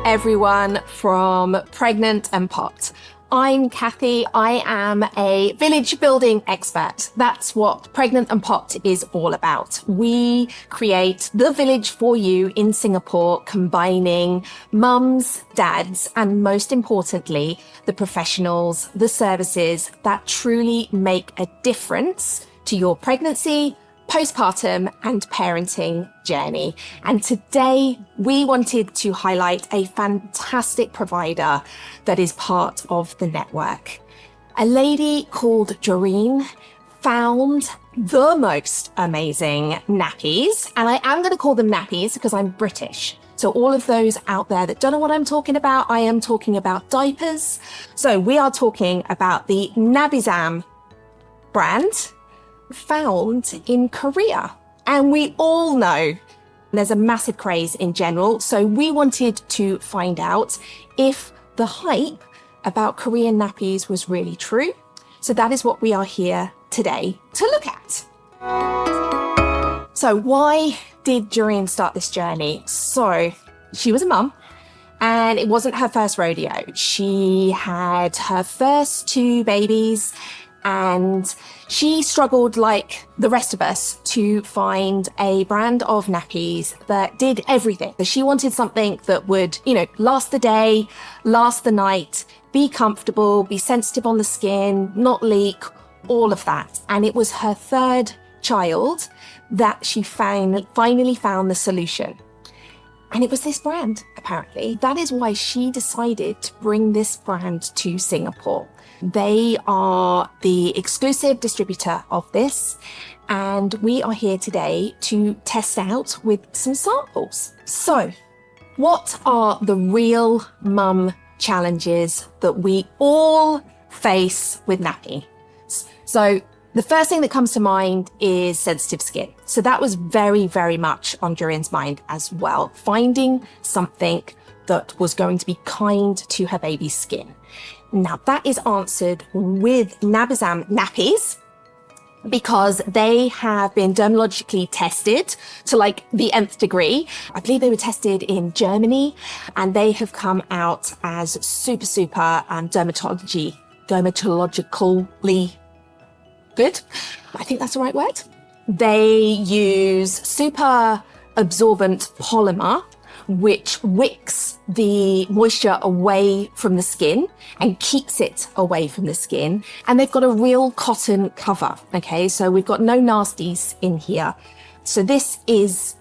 everyone from Pregnant and Popped. I'm Kathy. I am a village building expert. That's what Pregnant and Popped is all about. We create the village for you in Singapore, combining mums, dads, and most importantly, the professionals, the services that truly make a difference to your pregnancy, postpartum and parenting journey. And today we wanted to highlight a fantastic provider that is part of the network. A lady called Jorine found the most amazing nappies, and I am going to call them nappies because I'm British. So all of those out there that don't know what I'm talking about, I am talking about diapers. So we are talking about the Nabizam brand, found in Korea. And we all know there's a massive craze in general. So we wanted to find out if the hype about Korean nappies was really true. So that is what we are here today to look at. So why did Jorine start this journey? So she was a mum and it wasn't her first rodeo. She had her first two babies and she struggled like the rest of us to find a brand of nappies that did everything. So she wanted something that would, last the day, last the night, be comfortable, be sensitive on the skin, not leak, all of that. And it was her third child that she finally found the solution. And it was this brand, apparently. That is why she decided to bring this brand to Singapore. They are the exclusive distributor of this, and we are here today to test out with some samples. So, what are the real mum challenges that we all face with nappy? So, the first thing that comes to mind is sensitive skin. So that was very, very much on Jorine's mind as well, finding something that was going to be kind to her baby's skin. Now that is answered with Nabizam Nappies because they have been dermatologically tested to like the nth degree. I believe they were tested in Germany and they have come out as super dermatologically good. I think that's the right word. They use super absorbent polymer, which wicks the moisture away from the skin and keeps it away from the skin. And they've got a real cotton cover. Okay, so we've got no nasties in here. So this is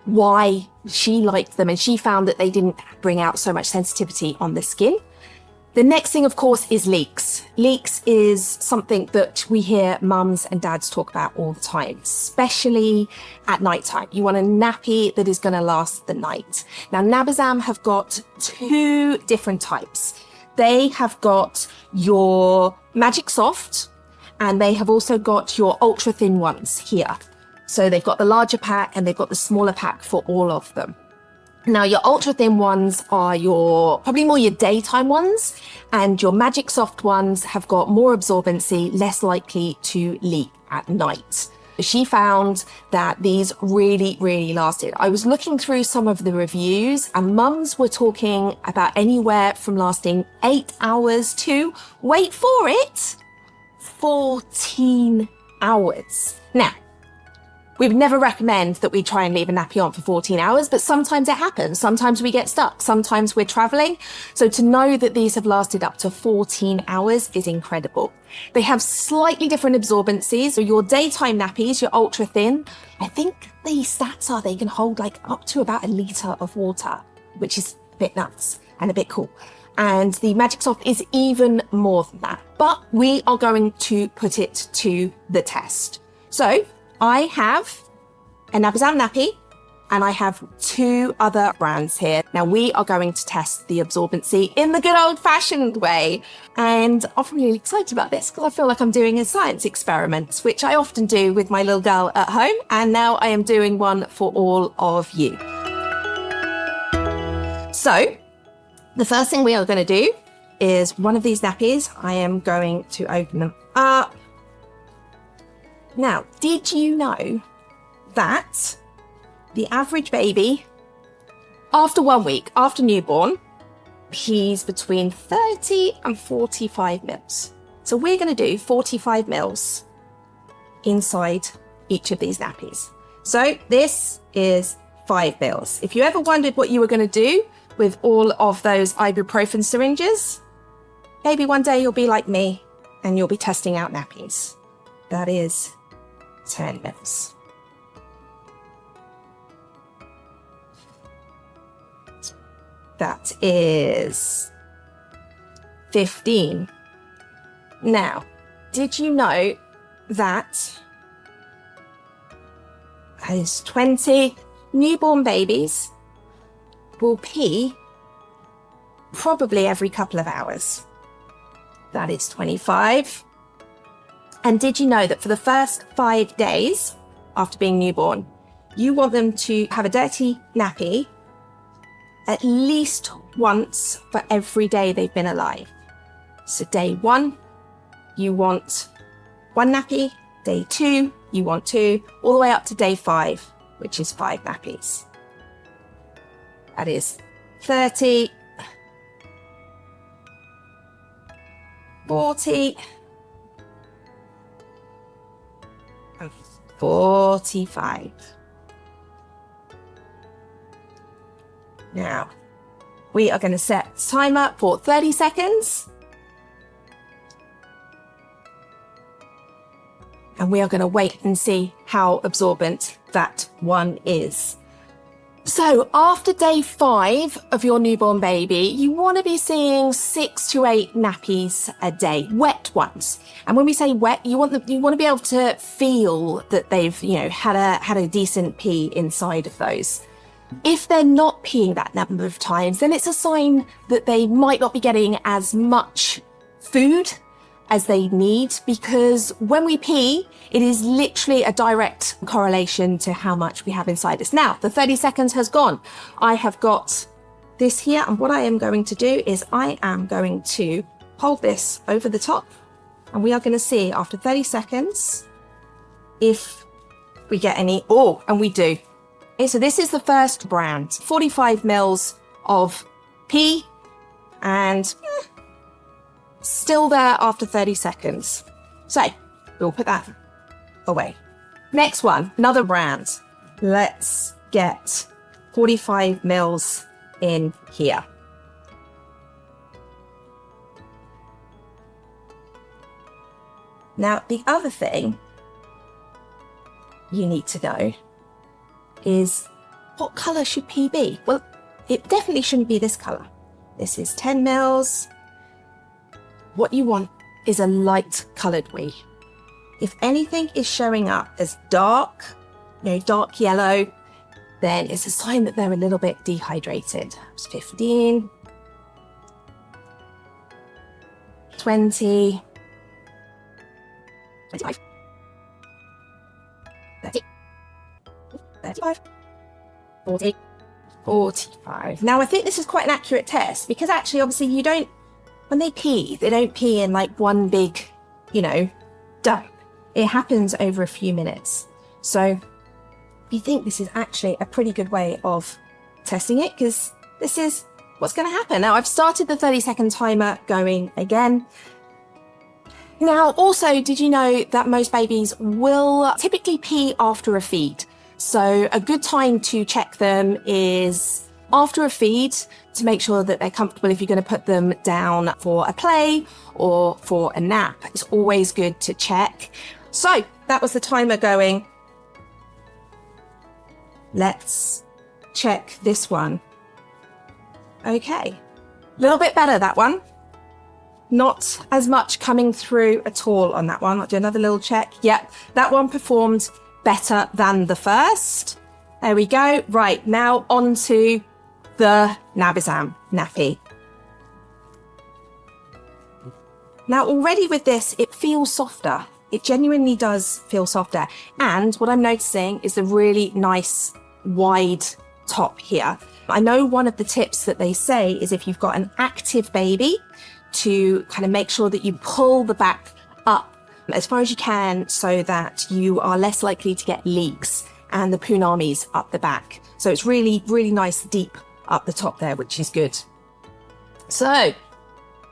why she liked them, and she found that they didn't bring out so much sensitivity on the skin. The next thing, of course, is leaks. Leaks is something that we hear mums and dads talk about all the time, especially at nighttime. You want a nappy that is going to last the night. Now, Nabizam have got two different types. They have got your Magic Soft, and they have also got your ultra thin ones here. So they've got the larger pack and they've got the smaller pack for all of them. Now, your ultra thin ones are probably more your daytime ones, and your Magic Soft ones have got more absorbency, less likely to leak at night. She found that these really, really lasted. I was looking through some of the reviews and mums were talking about anywhere from lasting 8 hours to, wait for it, 14 hours. Now, we would never recommend that we try and leave a nappy on for 14 hours, but sometimes it happens. Sometimes we get stuck. Sometimes we're traveling. So to know that these have lasted up to 14 hours is incredible. They have slightly different absorbencies. So your daytime nappies, your ultra thin, I think the stats are they can hold like up to about 1 litre of water, which is a bit nuts and a bit cool. And the Magic Soft is even more than that. But we are going to put it to the test. So I have a Nabizam nappy and I have two other brands here. Now we are going to test the absorbency in the good old fashioned way. And I'm really excited about this because I feel like I'm doing a science experiment, which I often do with my little girl at home. And now I am doing one for all of you. So the first thing we are going to do is one of these nappies. I am going to open them up. Now, did you know that the average baby After 1 week, after newborn, pees between 30 and 45 mils. So we're going to do 45 mils inside each of these nappies. So this is 5 mils. If you ever wondered what you were going to do with all of those ibuprofen syringes, maybe one day you'll be like me and you'll be testing out nappies. That is 10 mils. That is 15. Now, did you know that is 20 newborn babies will pee probably every couple of hours? That is 25. And did you know that for the first 5 days after being newborn, you want them to have a dirty nappy at least once for every day they've been alive? So day 1, you want 1 nappy. Day 2, you want 2, all the way up to day 5, which is 5 nappies. That is 30, 40, and 45. Now, we are going to set the timer for 30 seconds. And we are going to wait and see how absorbent that one is. So after day 5 of your newborn baby, you want to be seeing 6 to 8 nappies a day, wet ones. And when we say wet, you want to be able to feel that they've, had a decent pee inside of those. If they're not peeing that number of times, then it's a sign that they might not be getting as much food as they need, because when we pee, it is literally a direct correlation to how much we have inside us. Now, the 30 seconds has gone. I have got this here, and what I am going to do is I am going to hold this over the top, and we are going to see after 30 seconds if we get any. Oh, and we do. Okay, so this is the first brand, 45 mils of pee, and still there after 30 seconds. So we'll put that away. Next one, another brand. Let's get 45 mils in here. Now, the other thing you need to know is, what color should pee be? Well, it definitely shouldn't be this color. This is 10 mils. What you want is a light colored wee. If anything is showing up as dark, dark yellow, then it's a sign that they're a little bit dehydrated. It's 15, 20, 25, 30, 35, 40, 45. Now, I think this is quite an accurate test, because actually, obviously, when they pee, they don't pee in like one big, dump. It happens over a few minutes. So we think this is actually a pretty good way of testing it, because this is what's going to happen. Now, I've started the 30-second timer going again. Now, also, did you know that most babies will typically pee after a feed? So a good time to check them is after a feed, to make sure that they're comfortable. If you're going to put them down for a play or for a nap, it's always good to check. So that was the timer going. Let's check this one. Okay, a little bit better, that one. Not as much coming through at all on that one. I'll do another little check. Yep, that one performed better than the first. There we go. Right, now on to the Nabizam nappy. Now, already with this, it feels softer. It genuinely does feel softer. And what I'm noticing is the really nice wide top here. I know one of the tips that they say is, if you've got an active baby, to kind of make sure that you pull the back up as far as you can, so that you are less likely to get leaks and the punamis up the back. So it's really, really nice deep up the top there, which is good. So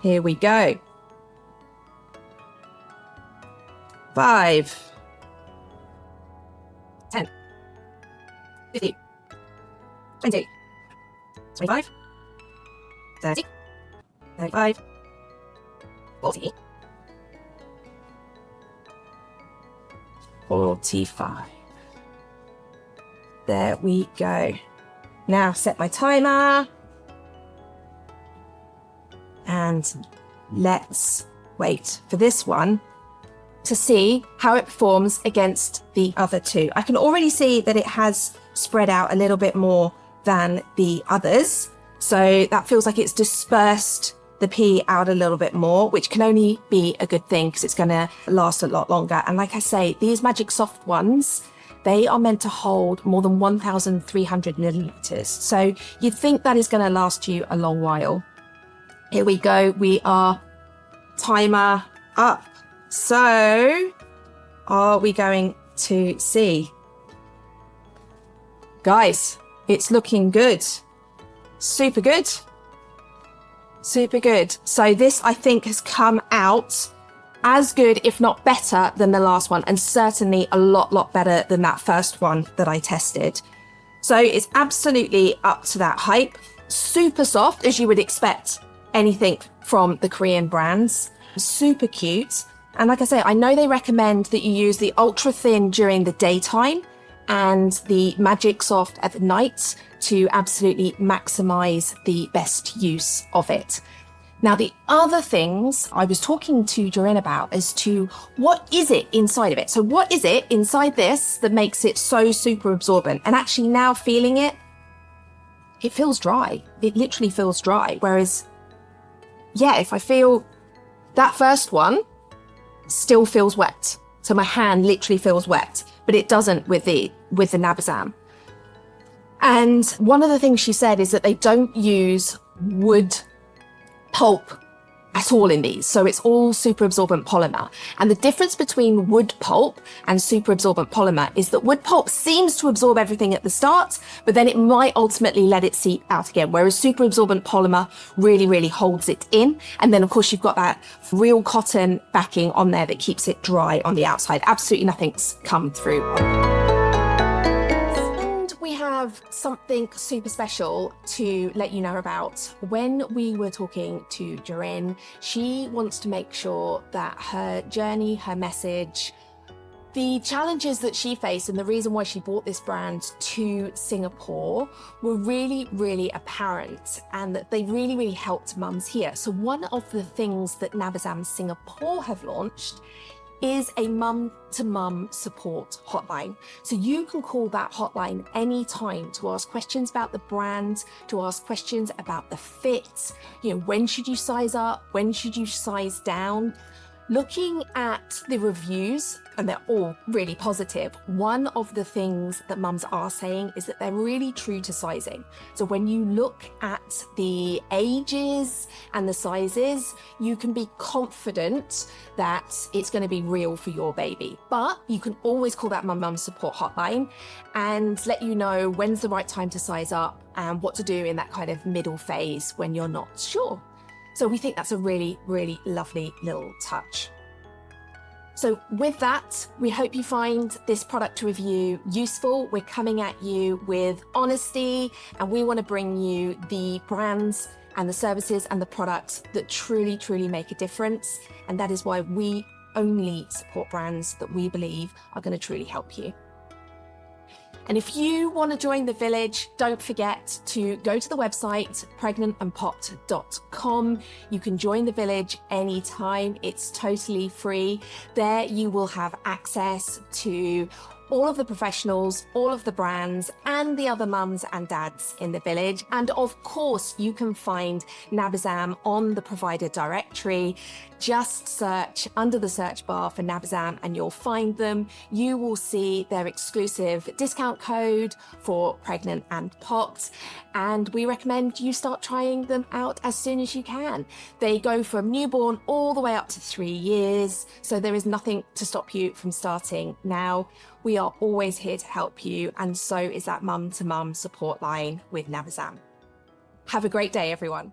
here we go. 5, 10, 15, 20, 25, 30, 35, 40, 45. There we go. Now set my timer. And let's wait for this one to see how it performs against the other two. I can already see that it has spread out a little bit more than the others. So that feels like it's dispersed the pee out a little bit more, which can only be a good thing because it's going to last a lot longer. And like I say, these Magic Soft ones, they are meant to hold more than 1,300 milliliters. So you'd think that is going to last you a long while. Here we go. We are timer up. So are we going to see? Guys, it's looking good. Super good. Super good. So this, I think, has come out as good, if not better, than the last one, and certainly a lot better than that first one that I tested. So it's absolutely up to that hype. Super soft, as you would expect anything from the Korean brands. Super cute. And like I say, I know they recommend that you use the ultra thin during the daytime and the Magic Soft at the night to absolutely maximize the best use of it. Now, the other things I was talking to Jorine about as to what is it inside of it? So what is it inside this that makes it so super absorbent? And actually now feeling it, it feels dry. It literally feels dry. Whereas, yeah, if I feel that first one still feels wet. So my hand literally feels wet, but it doesn't with the Nabizam. And one of the things she said is that they don't use wood pulp at all in these. So it's all super absorbent polymer. And the difference between wood pulp and super absorbent polymer is that wood pulp seems to absorb everything at the start, but then it might ultimately let it seep out again. Whereas super absorbent polymer really holds it in. And then of course you've got that real cotton backing on there that keeps it dry on the outside. Absolutely nothing's come through. We have something super special to let you know about. When we were talking to Jorine, she wants to make sure that her journey, her message, the challenges that she faced and the reason why she brought this brand to Singapore were really apparent, and that they really helped mums here. So one of the things that Nabizam Singapore have launched is a mum-to-mum support hotline. So you can call that hotline anytime to ask questions about the brand, to ask questions about the fit, you know, when should you size up, when should you size down. Looking at the reviews, and they're all really positive, one of the things that mums are saying is that they're really true to sizing. So when you look at the ages and the sizes, you can be confident that it's going to be real for your baby. But you can always call that mum support hotline and let you know when's the right time to size up and what to do in that kind of middle phase when you're not sure. So we think that's a really lovely little touch. So with that, we hope you find this product review useful. We're coming at you with honesty, and we want to bring you the brands and the services and the products that truly make a difference. And that is why we only support brands that we believe are going to truly help you. And if you want to join the village, don't forget to go to the website, pregnantandpopped.com. You can join the village anytime. It's totally free. There you will have access to all of the professionals, all of the brands, and the other mums and dads in the village. And of course, you can find Nabizam on the provider directory. Just search under the search bar for Nabizam and you'll find them. You will see their exclusive discount code for pregnant and popped. And we recommend you start trying them out as soon as you can. They go from newborn all the way up to 3 years. So there is nothing to stop you from starting now. We are always here to help you, and so is that mum-to-mum support line with Nabizam. Have a great day, everyone.